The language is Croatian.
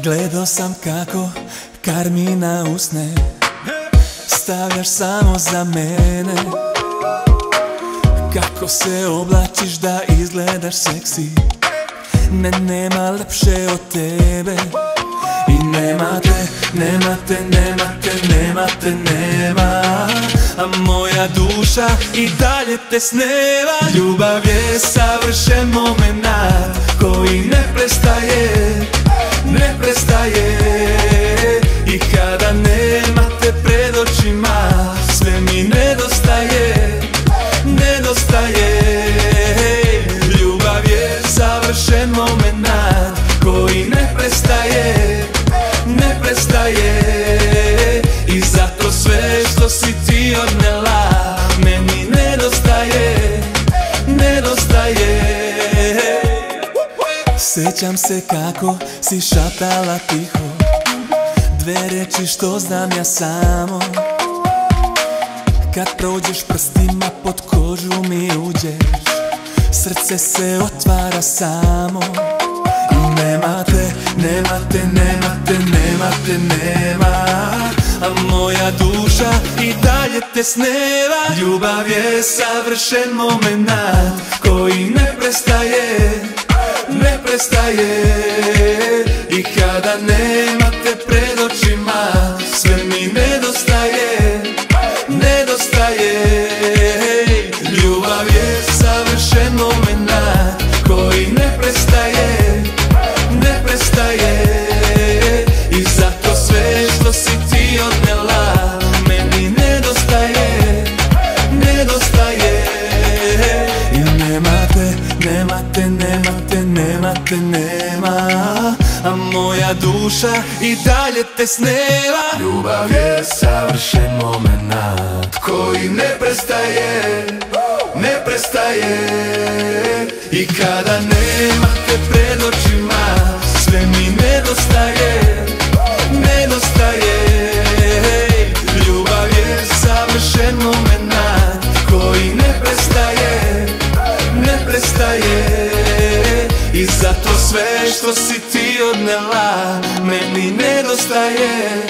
Gledao sam kako karmina usne stavljaš samo za mene. Kako se oblačiš da izgledaš seksi, nema lepše od tebe. I nema te, a moja duša i dalje te sneva. Ljubav je savršen momenat koji ne prestaje. I kada nema te pred očima, sve mi nedostaje. Ljubav je savršen momenat koji ne prestaje. I zato sve što si ti odnela meni nedostaje. Sjećam se kako si šaptala tiho dve reči što znam ja samo. Kad prođeš prstima pod kožu mi uđeš, srce se otvara samo. I nema te, a moja duša i dalje te sneva. Ljubav je savršen momenat koji ne prestaje. I kada nema te pred očima, sve mi nedostaje. Ljubav je savršen momenat koji ne prestaje. I zato sve što si ti odnela meni nedostaje. I nema te, a moja duša i dalje te sneva. Ljubav je savršen momenat koji ne prestaje. I kada nema te pred očima, sve mi nedostaje. Ljubav je savršen momenat koji ne prestaje. I zato sve što si ti odnela meni nedostaje.